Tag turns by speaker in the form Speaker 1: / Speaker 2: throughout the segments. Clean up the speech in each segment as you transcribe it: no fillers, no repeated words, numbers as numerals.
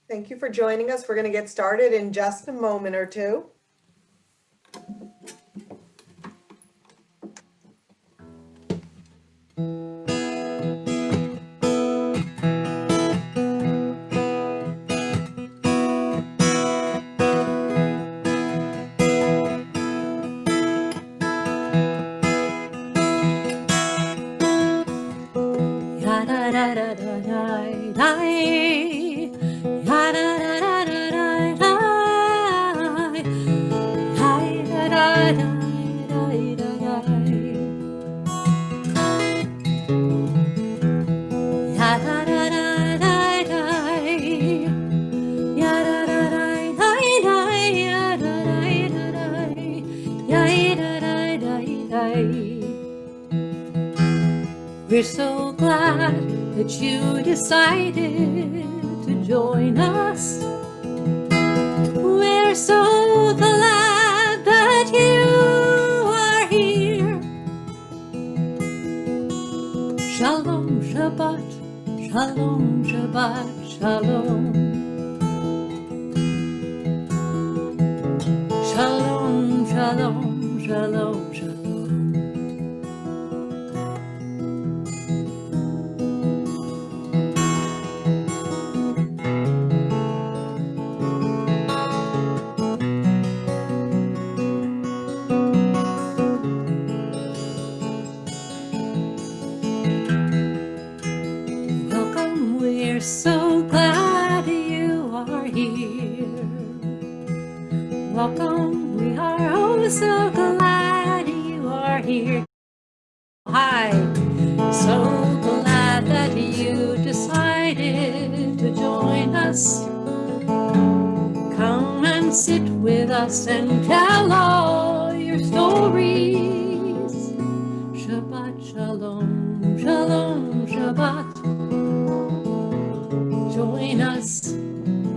Speaker 1: Thank you for joining us. We're going to get started in just a moment or two.
Speaker 2: We're so glad that you decided to join us. We're so glad that you are here. Shalom, Shabbat, Shalom, Shabbat, Shalom. Shalom, Shalom, Shalom, Shalom. Welcome, we're so glad you are here. Welcome, we are oh so glad you are here. Hi, so glad that you decided to join us. Come and sit with us and tell all your stories. Shabbat Shalom, Shalom, Shabbat. Join us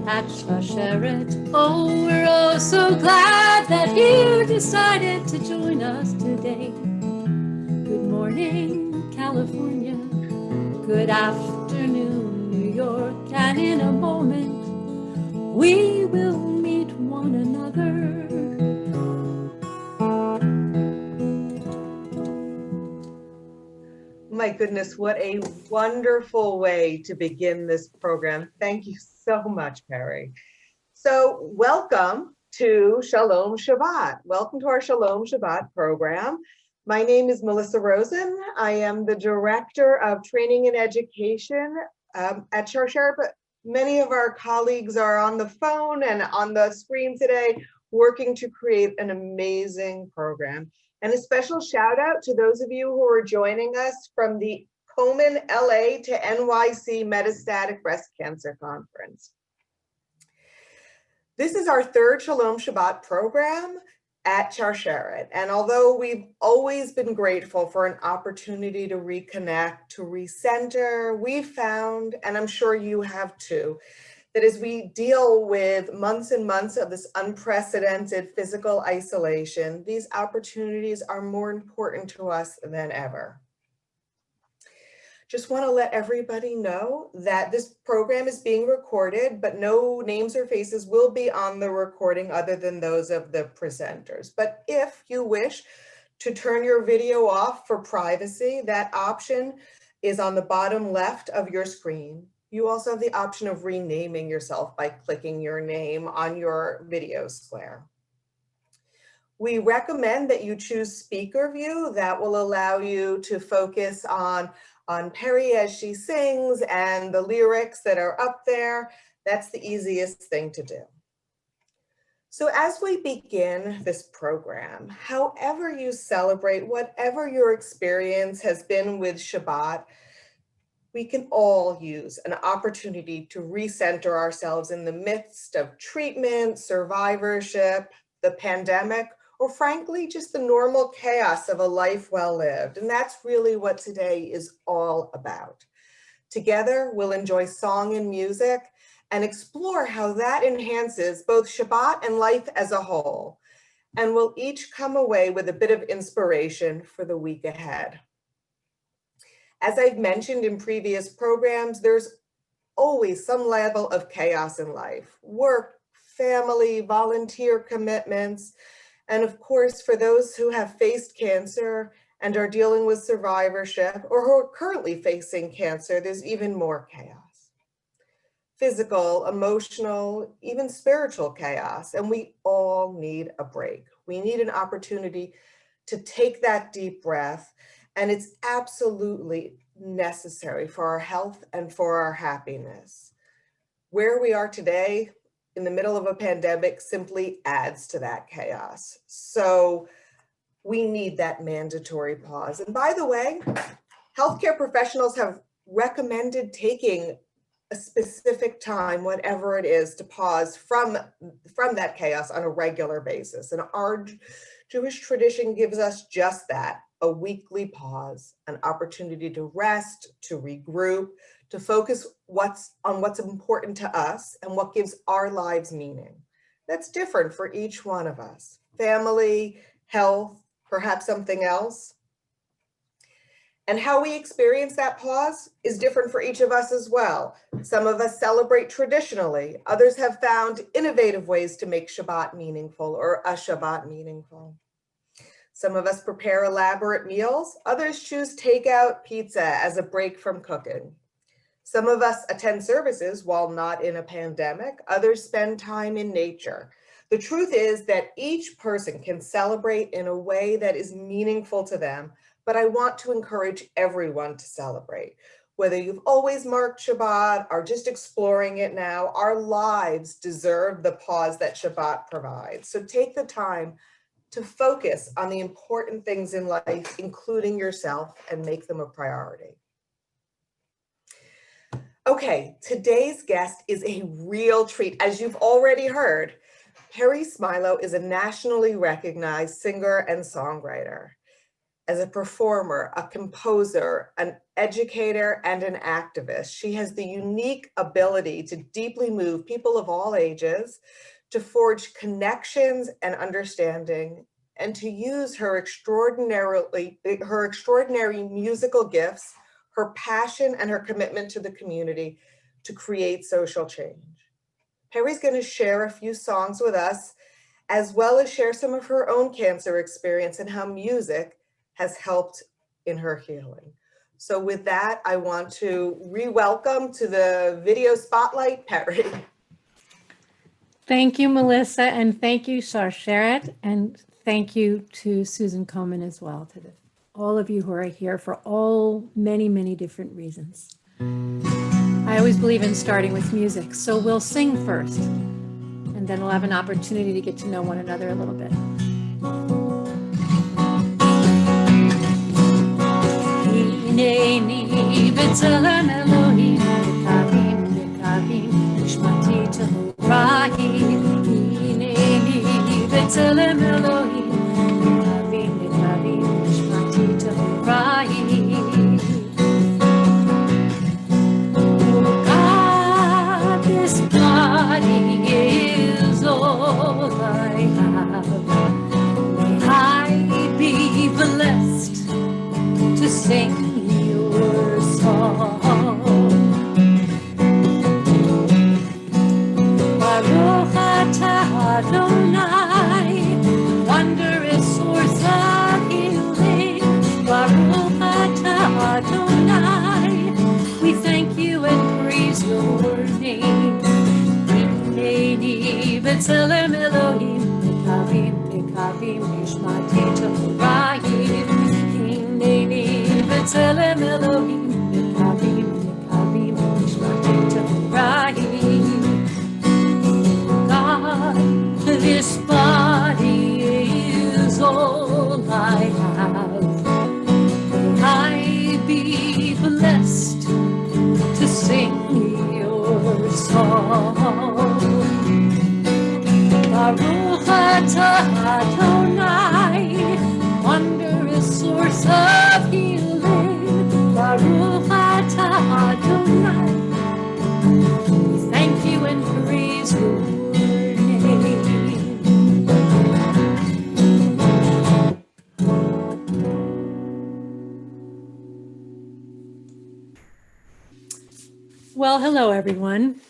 Speaker 2: at Shasheret. Oh, we're oh so glad that you decided to join us today. Good morning, California. Good afternoon, New York. And in a moment, we will meet one another.
Speaker 1: My goodness, what a wonderful way to begin this program. Thank you so much, Peri. So welcome to Shalom Shabbat. Welcome to our Shalom Shabbat program. My name is Melissa Rosen. I am the Director of Training and Education at Share, but many of our colleagues are on the phone and on the screen today working to create an amazing program. And a special shout out to those of you who are joining us from the Komen LA to NYC Metastatic Breast Cancer Conference. This is our third Shalom Shabbat program at Share. And although we've always been grateful for an opportunity to reconnect, to recenter, we found, and I'm sure you have too, that as we deal with months and months of this unprecedented physical isolation, these opportunities are more important to us than ever. Just want to let everybody know that this program is being recorded, but no names or faces will be on the recording other than those of the presenters. But if you wish to turn your video off for privacy, that option is on the bottom left of your screen. You also have the option of renaming yourself by clicking your name on your video square. We recommend that you choose speaker view. That will allow you to focus on Peri as she sings and the lyrics that are up there. That's the easiest thing to do. So as we begin this program, however you celebrate, whatever your experience has been with Shabbat, we can all use an opportunity to recenter ourselves in the midst of treatment, survivorship, the pandemic, or frankly, just the normal chaos of a life well lived. And that's really what today is all about. Together, we'll enjoy song and music and explore how that enhances both Shabbat and life as a whole. And we'll each come away with a bit of inspiration for the week ahead. As I've mentioned in previous programs, there's always some level of chaos in life: work, family, volunteer commitments. And of course, for those who have faced cancer and are dealing with survivorship, or who are currently facing cancer, there's even more chaos. Physical, emotional, even spiritual chaos. And we all need a break. We need an opportunity to take that deep breath. And it's absolutely necessary for our health and for our happiness. Where we are today, in the middle of a pandemic, simply adds to that chaos. So we need that mandatory pause. And by the way, healthcare professionals have recommended taking a specific time, whatever it is, to pause from that chaos on a regular basis. And our Jewish tradition gives us just that: a weekly pause, an opportunity to rest, to regroup, to focus on what's important to us and what gives our lives meaning. That's different for each one of us. Family, health, perhaps something else. And how we experience that pause is different for each of us as well. Some of us celebrate traditionally. Others have found innovative ways to make Shabbat meaningful, or a Shabbat meaningful. Some of us prepare elaborate meals. Others choose takeout pizza as a break from cooking. Some of us attend services while not in a pandemic. Others spend time in nature. The truth is that each person can celebrate in a way that is meaningful to them, but I want to encourage everyone to celebrate. Whether you've always marked Shabbat or just exploring it now, our lives deserve the pause that Shabbat provides. So take the time to focus on the important things in life, including yourself, and make them a priority. Okay, today's guest is a real treat. As you've already heard, Peri Smilow is a nationally recognized singer and songwriter. As a performer, a composer, an educator, and an activist, she has the unique ability to deeply move people of all ages, to forge connections and understanding, and to use her extraordinary musical gifts, her passion, and her commitment to the community to create social change. Peri's going to share a few songs with us, as well as share some of her own cancer experience and how music has helped in her healing. So with that, I want to re-welcome to the video spotlight, Peri.
Speaker 2: Thank you, Melissa, and thank you, Sharsheret, and thank you to Susan Komen as well, to all of you who are here for many, many different reasons. I always believe in starting with music, so we'll sing first, and then we'll have an opportunity to get to know one another a little bit. Hineni b'tzelem Elohim, b'kavim, b'kavim, nishmati tehorahi. Hineni b'tzelem Elohim, b'kavim, b'kavim, nishmati tehorahi. Oh God, this body is all I have. May I be blessed to sing your song. Baruch atah Adonai, wondrous source of healing. Baruch atah Adonai, we thank you and praise your name. Hineni b'tzelem Elohim, b'kavim, b'kavim, nishmati tehorahi. B'tzelem Elohim, b'kavim, b'kavim, nishmati tehorahi. God, this body is all I have. May I be blessed to sing your song. Baruch atah Adonai, wondrous source of healing. Baruch atah Adonai, we thank you and praise your name. Well, hello, everyone.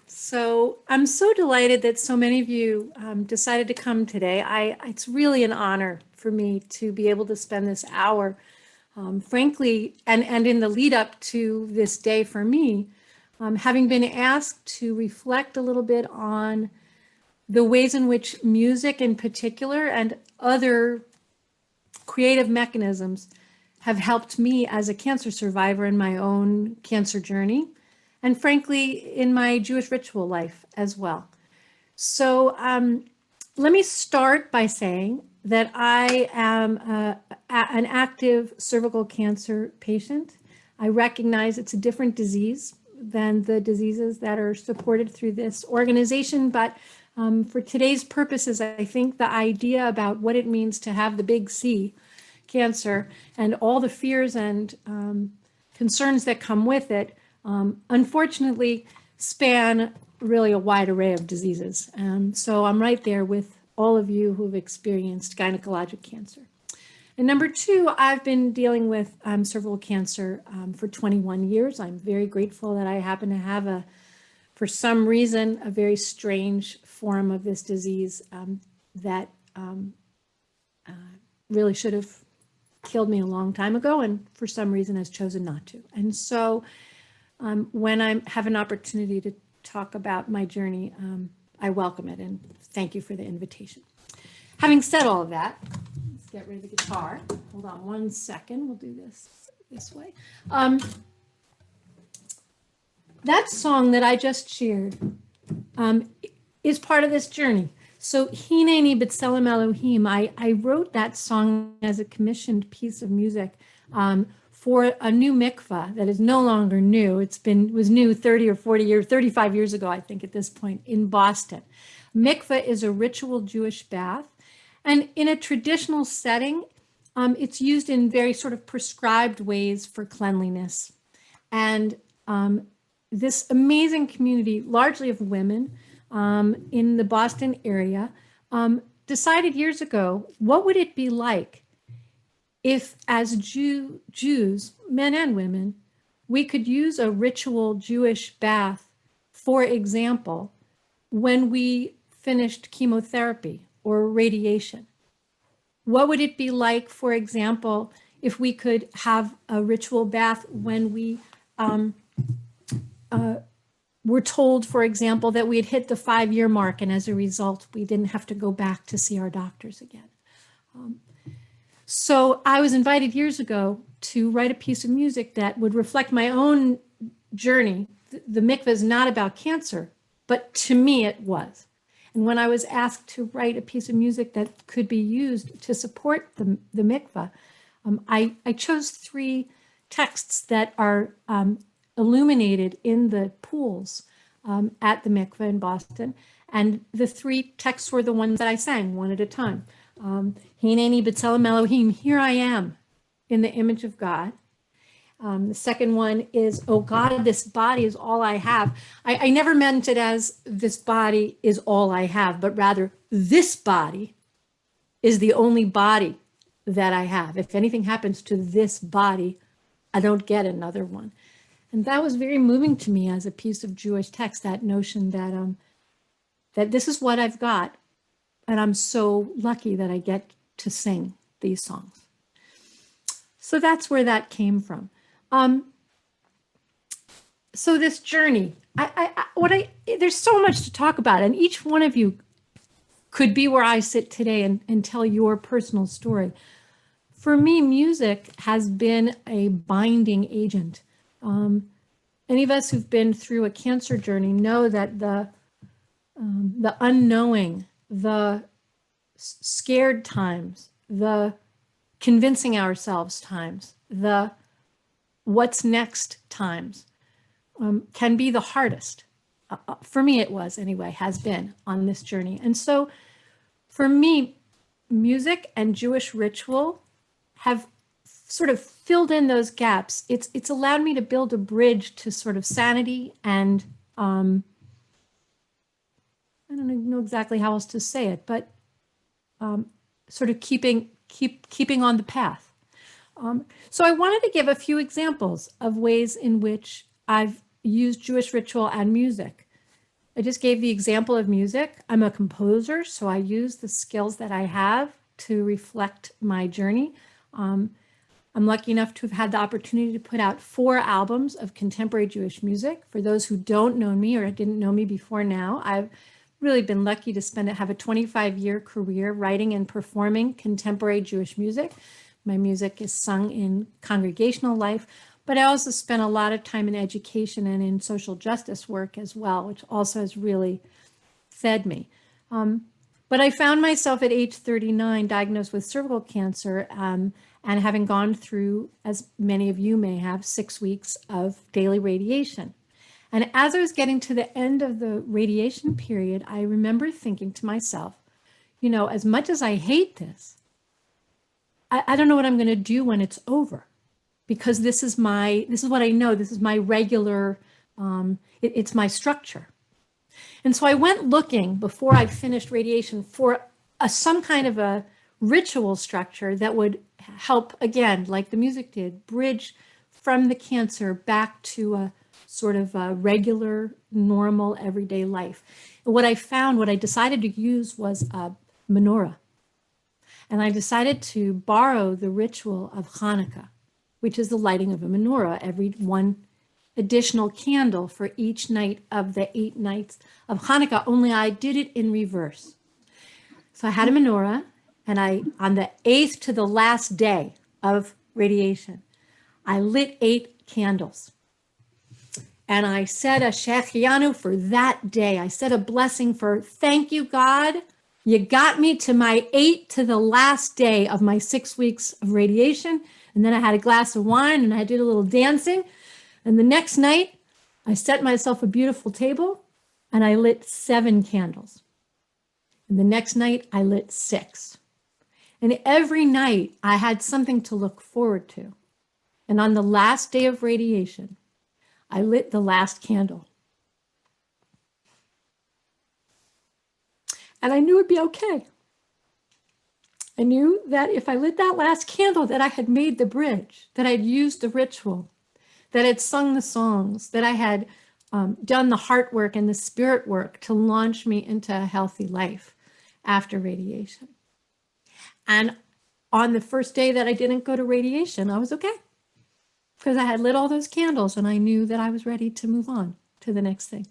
Speaker 2: So I'm so delighted that so many of you decided to come today. It's really an honor for me to be able to spend this hour, frankly, and in the lead up to this day for me, having been asked to reflect a little bit on the ways in which music in particular and other creative mechanisms have helped me as a cancer survivor in my own cancer journey, and frankly, in my Jewish ritual life as well. So let me start by saying that I am an active cervical cancer patient. I recognize it's a different disease than the diseases that are supported through this organization, but for today's purposes, I think the idea about what it means to have the big C, cancer, and all the fears and concerns that come with it, unfortunately span really a wide array of diseases. So I'm right there with all of you who've experienced gynecologic cancer. And number two, I've been dealing with cervical cancer for 21 years. I'm very grateful that I happen to have for some reason, a very strange form of this disease that really should have killed me a long time ago, and for some reason has chosen not to. And so when I have an opportunity to talk about my journey, I welcome it, and thank you for the invitation. Having said all of that, let's get rid of the guitar. Hold on one second. We'll do this way. That song that I just shared is part of this journey. So Hineni B'Tselem Elohim, I wrote that song as a commissioned piece of music for a new mikvah that is no longer new. Was new 30 or 40 years, 35 years ago, I think at this point, in Boston. Mikvah is a ritual Jewish bath. And in a traditional setting, it's used in very sort of prescribed ways for cleanliness. And this amazing community, largely of women, in the Boston area, decided years ago, what would it be like if as Jews, men and women, we could use a ritual Jewish bath, for example, when we finished chemotherapy or radiation? What would it be like, for example, if we could have a ritual bath when we we're told, for example, that we had hit the 5-year mark, and as a result, we didn't have to go back to see our doctors again. So I was invited years ago to write a piece of music that would reflect my own journey. The mikveh is not about cancer, but to me it was. And when I was asked to write a piece of music that could be used to support the mikveh, I chose 3 texts that are illuminated in the pools at the mikveh in Boston. And the 3 texts were the ones that I sang one at a time. Hineni B'Tselem Elohim, here I am in the image of God. The second one is, oh God, this body is all I have. I never meant it as this body is all I have, but rather this body is the only body that I have. If anything happens to this body, I don't get another one. And that was very moving to me as a piece of Jewish text, that notion that that this is what I've got, and I'm so lucky that I get to sing these songs. So that's where that came from. So this journey, there's so much to talk about, and each one of you could be where I sit today and tell your personal story. For me, music has been a binding agent. Any of us who've been through a cancer journey know that the unknowing, the scared times, the convincing ourselves times, the what's next times can be the hardest. For me, it was anyway, has been on this journey. And so for me, music and Jewish ritual have sort of filled in those gaps. It's allowed me to build a bridge to sort of sanity and I don't know exactly how else to say it, but sort of keeping on the path. So I wanted to give a few examples of ways in which I've use Jewish ritual and music. I just gave the example of music. I'm a composer, so I use the skills that I have to reflect my journey. I'm lucky enough to have had the opportunity to put out 4 albums of contemporary Jewish music. For those who don't know me or didn't know me before now, I've really been lucky to have a 25-year career writing and performing contemporary Jewish music. My music is sung in congregational life, but I also spent a lot of time in education and in social justice work as well, which also has really fed me. But I found myself at age 39 diagnosed with cervical cancer, and having gone through, as many of you may have, 6 weeks of daily radiation. And as I was getting to the end of the radiation period, I remember thinking to myself, you know, as much as I hate this, I don't know what I'm going to do when it's over, because this is what I know. This is my regular, it's my structure. And so I went looking before I finished radiation for some kind of a ritual structure that would help, again, like the music did, bridge from the cancer back to a sort of a regular, normal, everyday life. And what I decided to use was a menorah. And I decided to borrow the ritual of Hanukkah, which is the lighting of a menorah, every one additional candle for each night of the 8 nights of Hanukkah, only I did it in reverse. So I had a menorah, and on the 8th to the last day of radiation, I lit 8 candles. And I said a Shechianu for that day. I said a blessing for, thank you, God. You got me to my 8 to the last day of my 6 weeks of radiation. And then I had a glass of wine and I did a little dancing. And the next night, I set myself a beautiful table and I lit 7 candles. And the next night, I lit 6. And every night, I had something to look forward to. And on the last day of radiation, I lit the last candle. And I knew it'd be okay. I knew that if I lit that last candle, that I had made the bridge, that I'd used the ritual, that I'd sung the songs, that I had done the heart work and the spirit work to launch me into a healthy life after radiation. And on the first day that I didn't go to radiation, I was okay, because I had lit all those candles and I knew that I was ready to move on to the next thing.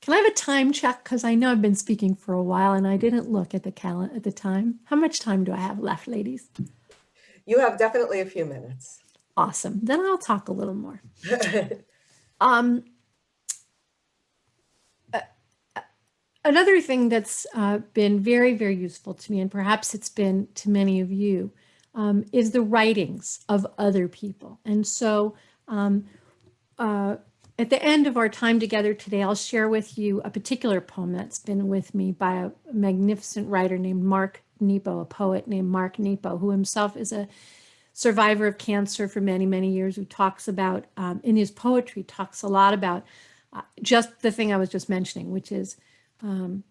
Speaker 2: Can I have a time check? Because I know I've been speaking for a while and I didn't look at the calendar at the time. How much time do I have left, ladies?
Speaker 1: You have definitely a few minutes.
Speaker 2: Awesome. Then I'll talk a little more. Another thing that's been very, very useful to me, and perhaps it's been to many of you, is the writings of other people. And so at the end of our time together today, I'll share with you a particular poem that's been with me by a magnificent writer named Mark Nepo, a poet named Mark Nepo, who himself is a survivor of cancer for many, many years, who talks about, in his poetry, talks a lot about just the thing I was just mentioning, which is, you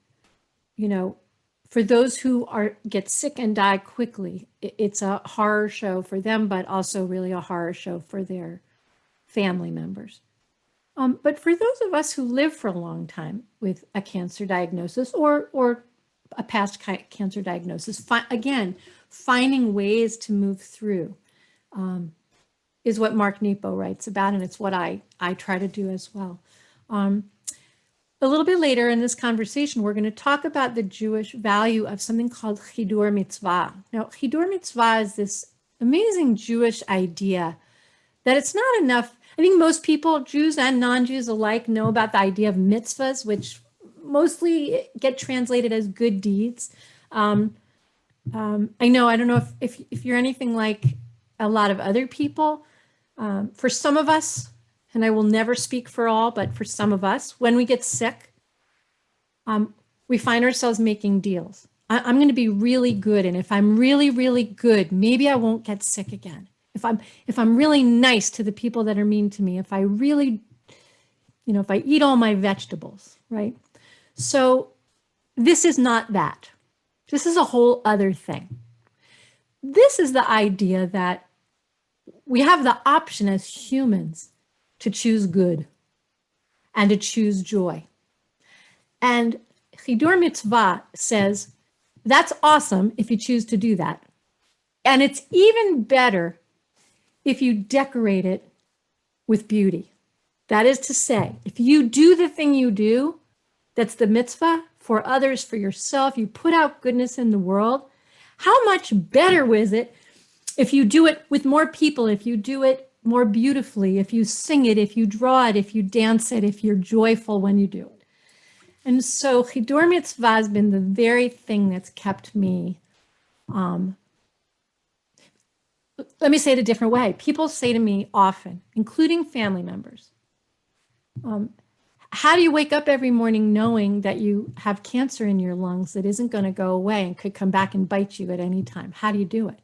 Speaker 2: know, for those who get sick and die quickly, it's a horror show for them, but also really a horror show for their family members. But for those of us who live for a long time with a cancer diagnosis or a past cancer diagnosis, again, finding ways to move through is what Mark Nepo writes about, and it's what I try to do as well. A little bit later in this conversation, we're going to talk about the Jewish value of something called Chidur Mitzvah. Now, Chidur Mitzvah is this amazing Jewish idea that it's not enough. I think most people, Jews and non-Jews alike, know about the idea of mitzvahs, which mostly get translated as good deeds. I don't know if you're anything like a lot of other people. For some of us, and I will never speak for all, but for some of us, when we get sick, we find ourselves making deals. I'm going to be really good, and if I'm really, really good, maybe I won't get sick again. If I'm really nice to the people that are mean to me, if I really, if I eat all my vegetables, right? So this is not that. This is a whole other thing. This is the idea that we have the option as humans to choose good and to choose joy. And Chidur Mitzvah says, that's awesome if you choose to do that. And it's even better if you decorate it with beauty. That is to say, if you do the thing you do, that's the mitzvah, for others, for yourself, you put out goodness in the world, how much better was it if you do it with more people, if you do it more beautifully, if you sing it, if you draw it, if you dance it, if you're joyful when you do it. And so Chidur Mitzvah has been the very thing that's kept me. Let me say it a different way. People say to me often, including family members, how do you wake up every morning knowing that you have cancer in your lungs that isn't going to go away and could come back and bite you at any time? How do you do it?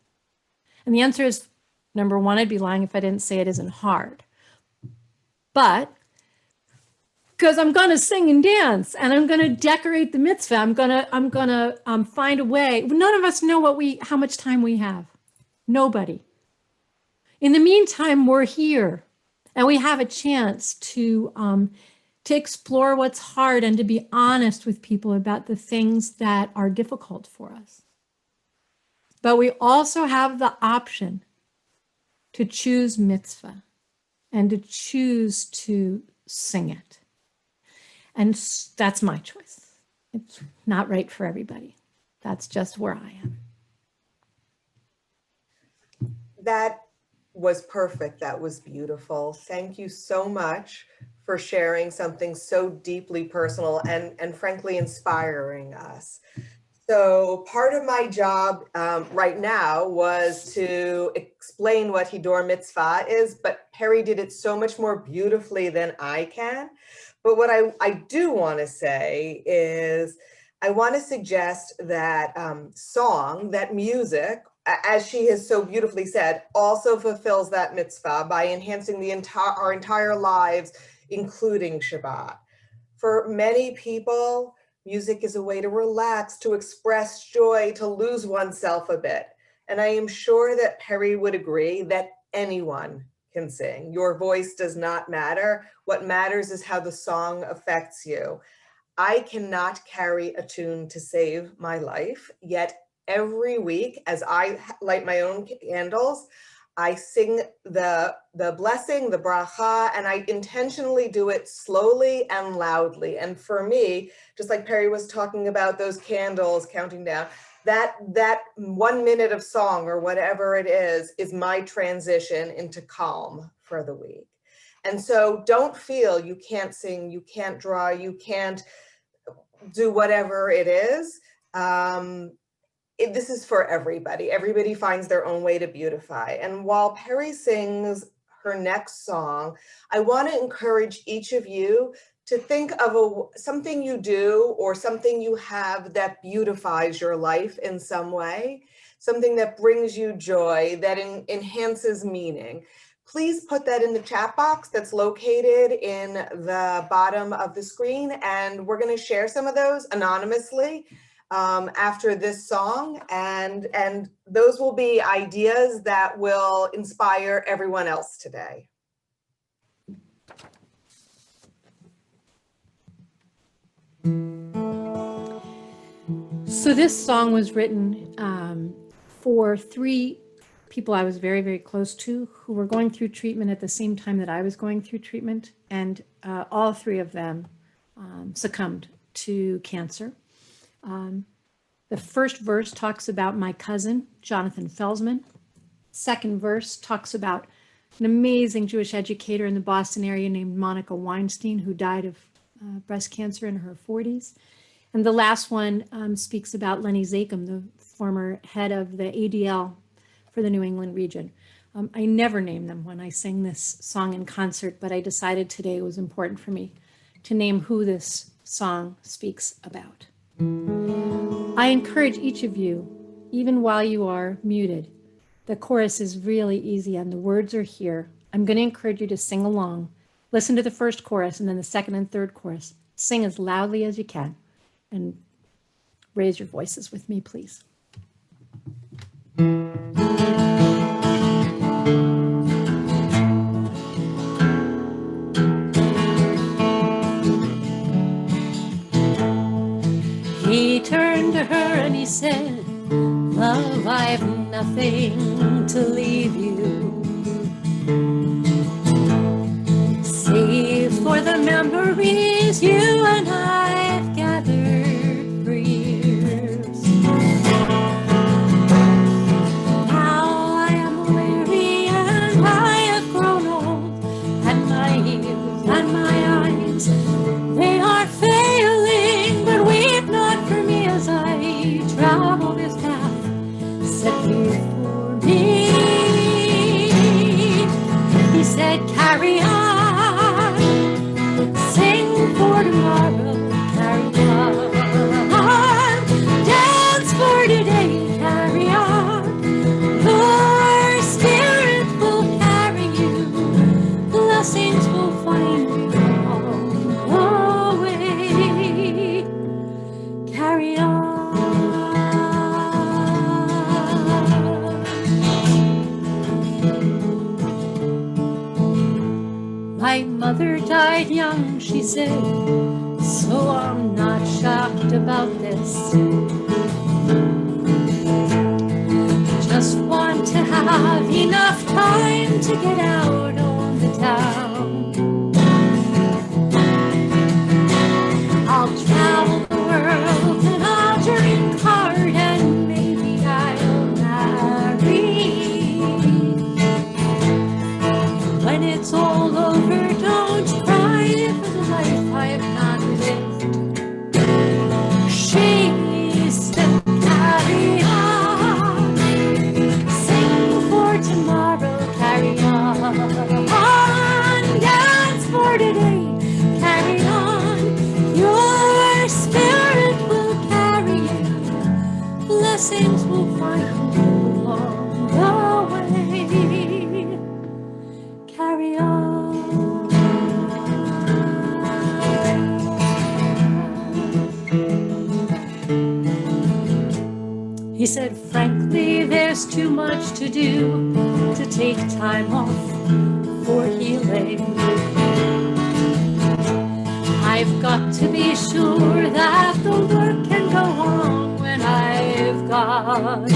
Speaker 2: And the answer is, number one, I'd be lying if I didn't say it isn't hard. But because I'm going to sing and dance and I'm going to decorate the mitzvah, I'm going to find a way. None of us know how much time we have. Nobody. In the meantime, we're here and we have a chance to explore what's hard and to be honest with people about the things that are difficult for us. But we also have the option to choose mitzvah and to choose to sing it. And that's my choice. It's not right for everybody. That's just where I am.
Speaker 1: That was perfect. That was beautiful. Thank you so much for sharing something so deeply personal and frankly inspiring us. So part of my job right now was to explain what Hidur Mitzvah is, but Peri did it so much more beautifully than I can. But what I do want to say is I want to suggest that song, that music, as she has so beautifully said, also fulfills that mitzvah by enhancing our entire lives, including Shabbat. For many people, music is a way to relax, to express joy, to lose oneself a bit. And I am sure that Peri would agree that anyone can sing. Your voice does not matter. What matters is how the song affects you. I cannot carry a tune to save my life, yet every week as I light my own candles, I sing the blessing, the bracha, and I intentionally do it slowly and loudly. And for me, just like Peri was talking about those candles counting down, that 1 minute of song or whatever it is my transition into calm for the week. And so don't feel you can't sing, you can't draw, you can't do whatever it is. This is for everybody. Everybody finds their own way to beautify. And while Peri sings her next song, I want to encourage each of you to think of something you do or something you have that beautifies your life in some way, something that brings you joy, that enhances meaning. Please put that in the chat box that's located in the bottom of the screen, and we're going to share some of those anonymously after this song, and those will be ideas that will inspire everyone else today.
Speaker 2: So this song was written for 3 people I was very, very close to who were going through treatment at the same time that I was going through treatment, and all 3 of them succumbed to cancer. The first verse talks about my cousin, Jonathan Felsman. Second verse talks about an amazing Jewish educator in the Boston area named Monica Weinstein, who died of breast cancer in her 40s. And the last one speaks about Lenny Zakem, the former head of the ADL for the New England region. I never name them when I sing this song in concert, but I decided today it was important for me to name who this song speaks about. I encourage each of you, even while you are muted, the chorus is really easy and the words are here. I'm going to encourage you to sing along. Listen to the first chorus and then the second and third chorus. Sing as loudly as you can and raise your voices with me, please. he said, love, I've nothing to leave you, save for the memories you and I've gathered for years. Now I am weary and I have grown old, and my ears and my eyes, they are failing, but weep not for me as I travel this path set before me. He said, carry on, sing for tomorrow, carry on, dance for today, carry on. Your spirit will carry you, blessings will find you along the way. Carry on. My mother died young, she said, so I'm not shocked about this. Just want to have enough time to get out on the town. I'll travel the world and I'll drink hard and maybe I'll marry. When it's all over, don't cry for the life I have not lived. She said, carry on, sing for tomorrow, carry on, dance for today, carry on. Your spirit will carry you, blessings will find you along the way. Carry on. He said, frankly, there's too much to do to take time off for healing. I've got to be sure that the work can go on when I've gone.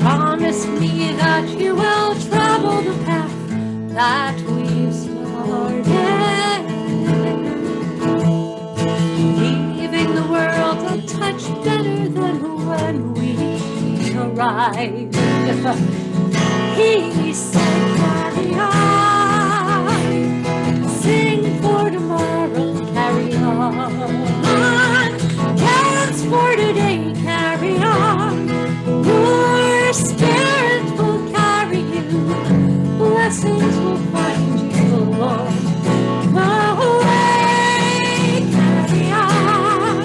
Speaker 2: Promise me that you will travel the path that we've started, leaving the world a touch better than when we arrived. He said, carry on, sing for tomorrow, carry on, dance for today, carry on. Your spirit will carry you, blessings will find you along the way. Carry on,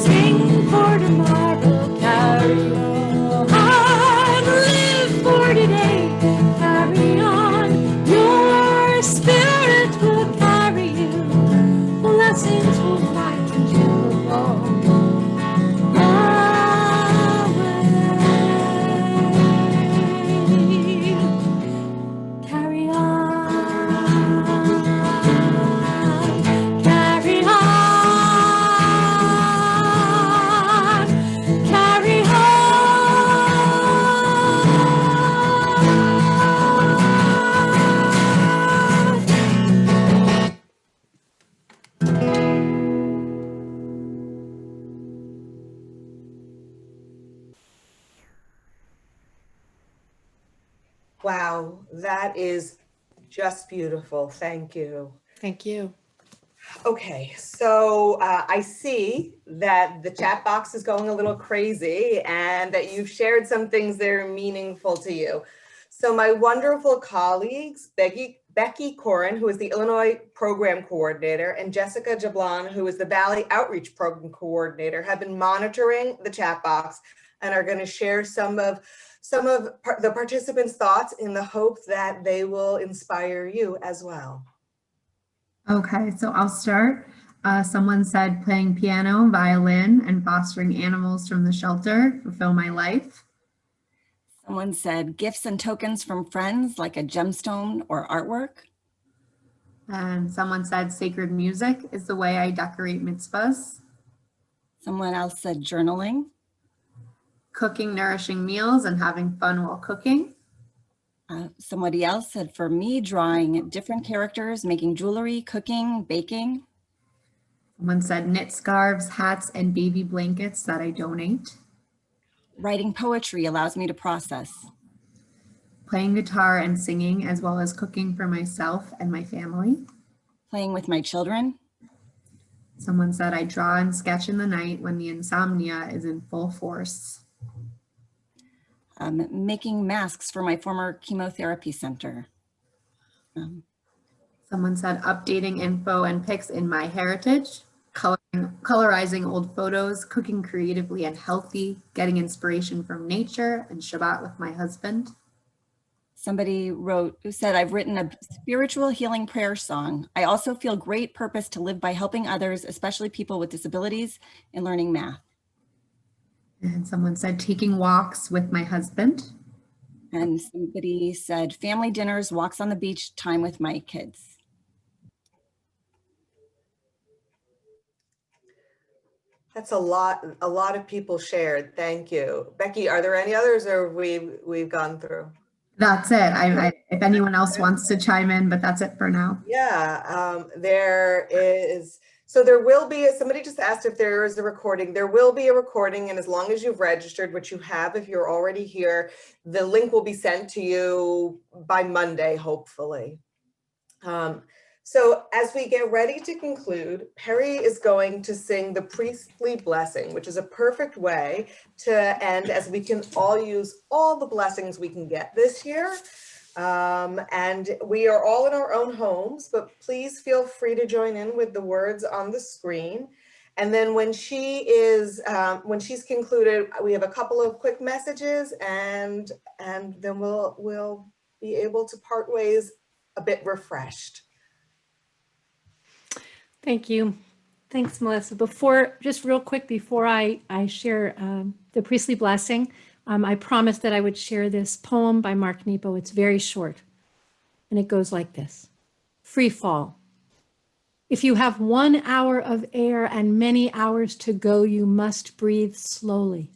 Speaker 2: sing for tomorrow, carry on, live for today, carry on. Your spirit will carry you, blessings will find you along the way. Carry on, carry on, carry on.
Speaker 1: Wow, that is just beautiful. Thank you.
Speaker 3: Thank you.
Speaker 1: Okay, so I see that the chat box is going a little crazy and that you've shared some things that are meaningful to you. So my wonderful colleagues, Becky Koren, who is the Illinois Program Coordinator, and Jessica Jablon, who is the Valley Outreach Program Coordinator, have been monitoring the chat box and are going to share some of the participants' thoughts in the hope that they will inspire you as well.
Speaker 4: Okay, so I'll start. Someone said playing piano, violin, and fostering animals from the shelter fulfill my life.
Speaker 5: Someone said gifts and tokens from friends like a gemstone or artwork.
Speaker 4: And someone said sacred music is the way I decorate mitzvahs.
Speaker 3: Someone else said journaling.
Speaker 4: Cooking nourishing meals and having fun while cooking.
Speaker 3: Somebody else said, for me, drawing different characters, making jewelry, cooking, baking.
Speaker 4: Someone said knit scarves, hats, and baby blankets that I donate.
Speaker 3: Writing poetry allows me to process.
Speaker 4: Playing guitar and singing, as well as cooking for myself and my family.
Speaker 3: Playing with my children.
Speaker 4: Someone said I draw and sketch in the night when the insomnia is in full force.
Speaker 3: Making masks for my former chemotherapy center.
Speaker 4: Someone said updating info and pics in My Heritage, colorizing old photos, cooking creatively and healthy, getting inspiration from nature, and Shabbat with my husband.
Speaker 3: Somebody said, I've written a spiritual healing prayer song. I also feel great purpose to live by helping others, especially people with disabilities, and learning math.
Speaker 4: And someone said taking walks with my husband.
Speaker 3: And somebody said family dinners, walks on the beach, time with my kids.
Speaker 1: That's a lot of people shared. Thank you. Becky, are there any others or we've gone through?
Speaker 4: That's it. If anyone else wants to chime in, but that's it for now.
Speaker 1: Yeah, there is. So there will be, somebody just asked if there is a recording. There will be a recording, and as long as you've registered, which you have if you're already here, the link will be sent to you by Monday, hopefully. So as we get ready to conclude, Peri is going to sing the priestly blessing, which is a perfect way to end, as we can all use all the blessings we can get this year. And we are all in our own homes, but please feel free to join in with the words on the screen. And then when she's concluded, we have a couple of quick messages, and then we'll be able to part ways a bit refreshed.
Speaker 2: Thank you. Thanks, Melissa. Just real quick, before I share the priestly blessing, I promised that I would share this poem by Mark Nepo. It's very short, and it goes like this. Free fall. If you have 1 hour of air and many hours to go, you must breathe slowly.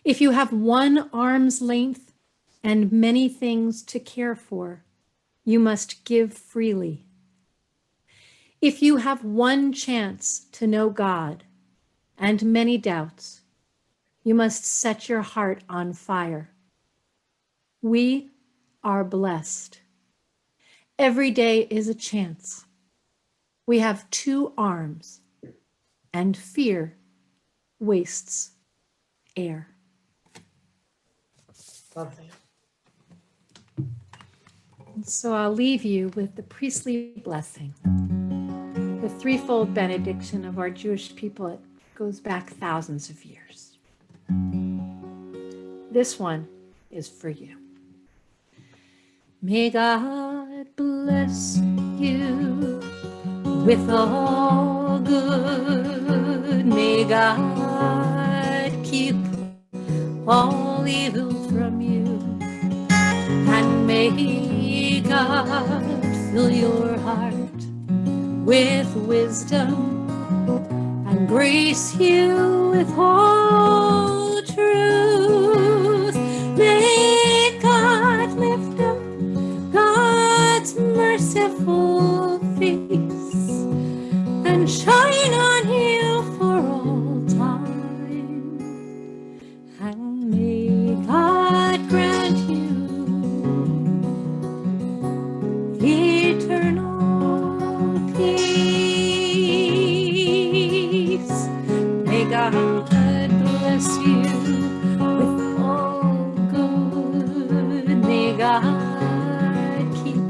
Speaker 2: If you have 1 arm's length and many things to care for, you must give freely. If you have 1 chance to know God and many doubts, you must set your heart on fire. We are blessed. Every day is a chance. We have 2 arms, and fear wastes air.
Speaker 1: Lovely.
Speaker 2: So I'll leave you with the priestly blessing, the threefold benediction of our Jewish people. It goes back thousands of years. This one is for you. May God bless you with all good. May God keep all evil from you. And may God fill your heart with wisdom and grace you with all truth. May God lift up God's merciful face and shine on you for all time. And may God grant you eternal peace. May God bless you with all good. May God keep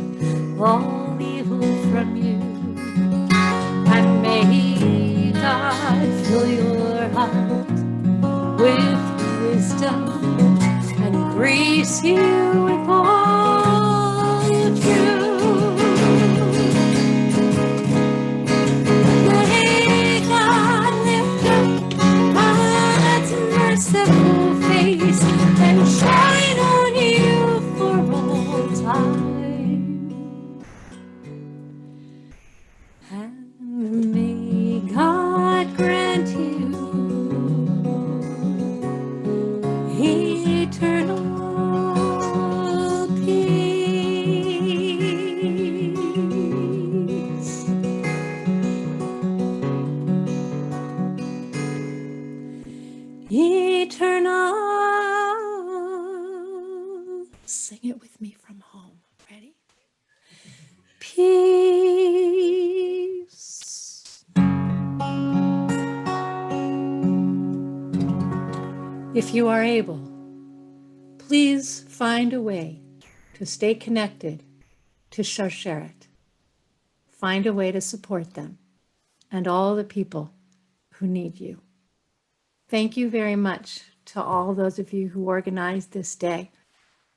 Speaker 2: all evil from you. And may God fill your heart with wisdom and grace you with all truth. May God lift up God's merciful face and shine on you for all time. peace. If you are able, please find a way to stay connected to Sharsheret. Find a way to support them and all the people who need you. Thank you very much to all those of you who organized this day,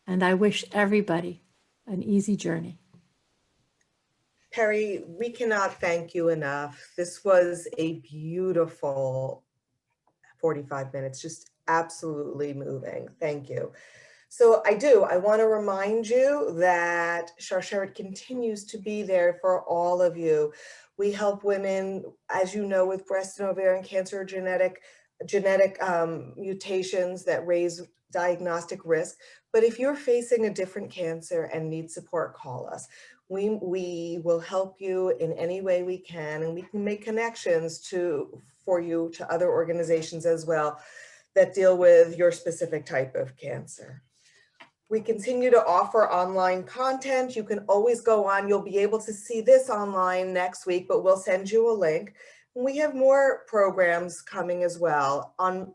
Speaker 2: and I wish everybody an easy journey.
Speaker 1: Peri, we cannot thank you enough. This was a beautiful 45 minutes, just absolutely moving. Thank you. So I want to remind you that Sharsheret continues to be there for all of you. We help women, as you know, with breast and ovarian cancer, genetic mutations that raise diagnostic risk. But if you're facing a different cancer and need support, call us. We will help you in any way we can, and we can make connections for you to other organizations as well that deal with your specific type of cancer. We continue to offer online content. You can always go on. You'll be able to see this online next week, but we'll send you a link. We have more programs coming as well.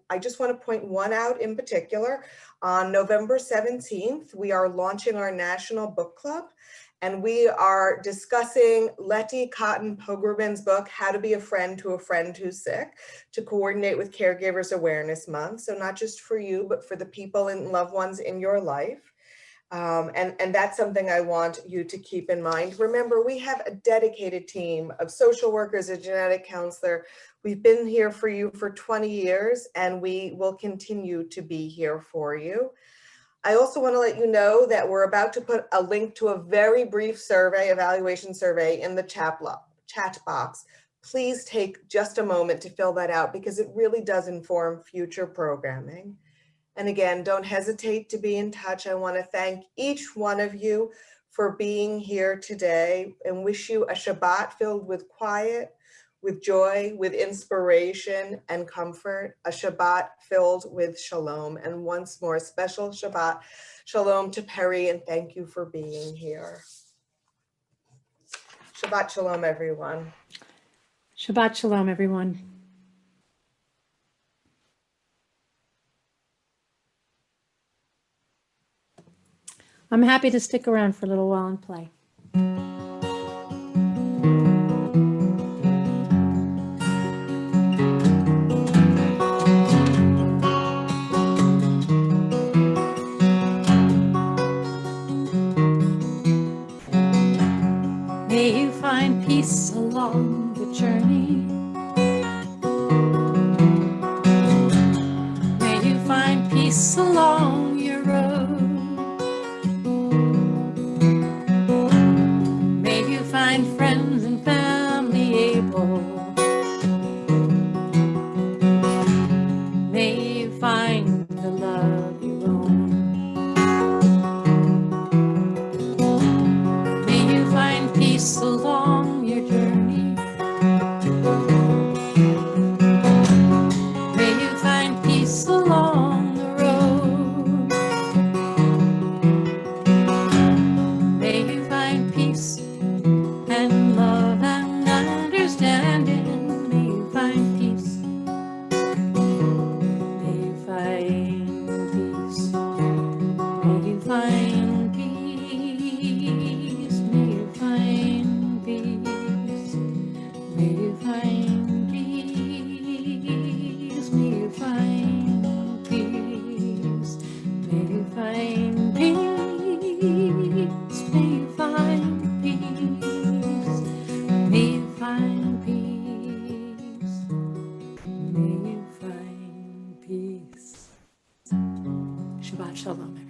Speaker 1: I just want to point one out in particular. On November 17th, we are launching our National Book Club, and we are discussing Letty Cotton Pogrebin's book, How to Be a Friend to a Friend Who's Sick, to coordinate with Caregivers Awareness Month. So not just for you, but for the people and loved ones in your life. And that's something I want you to keep in mind. Remember, we have a dedicated team of social workers, a genetic counselor. We've been here for you for 20 years, and we will continue to be here for you. I also want to let you know that we're about to put a link to a very brief survey, evaluation survey, in the chat box. Please take just a moment to fill that out because it really does inform future programming. And again, don't hesitate to be in touch. I want to thank each one of you for being here today and wish you a Shabbat filled with quiet, with joy, with inspiration and comfort, a Shabbat filled with shalom. And once more, special Shabbat shalom to Peri, and thank you for being here. Shabbat shalom, everyone.
Speaker 2: Shabbat shalom, everyone. I'm happy to stick around for a little while and play. May you find peace along the journey. May you find peace along your road. May you find friends and family able. May you find the love you own. May you find peace along your journey. May you find peace along the road. May you find peace and love and understanding. May you find peace. May you find peace. May you find peace. May you find peace. May you find peace. May you find peace. May you find peace. May you find peace. May you find peace. May you find peace. Shabbat shalom.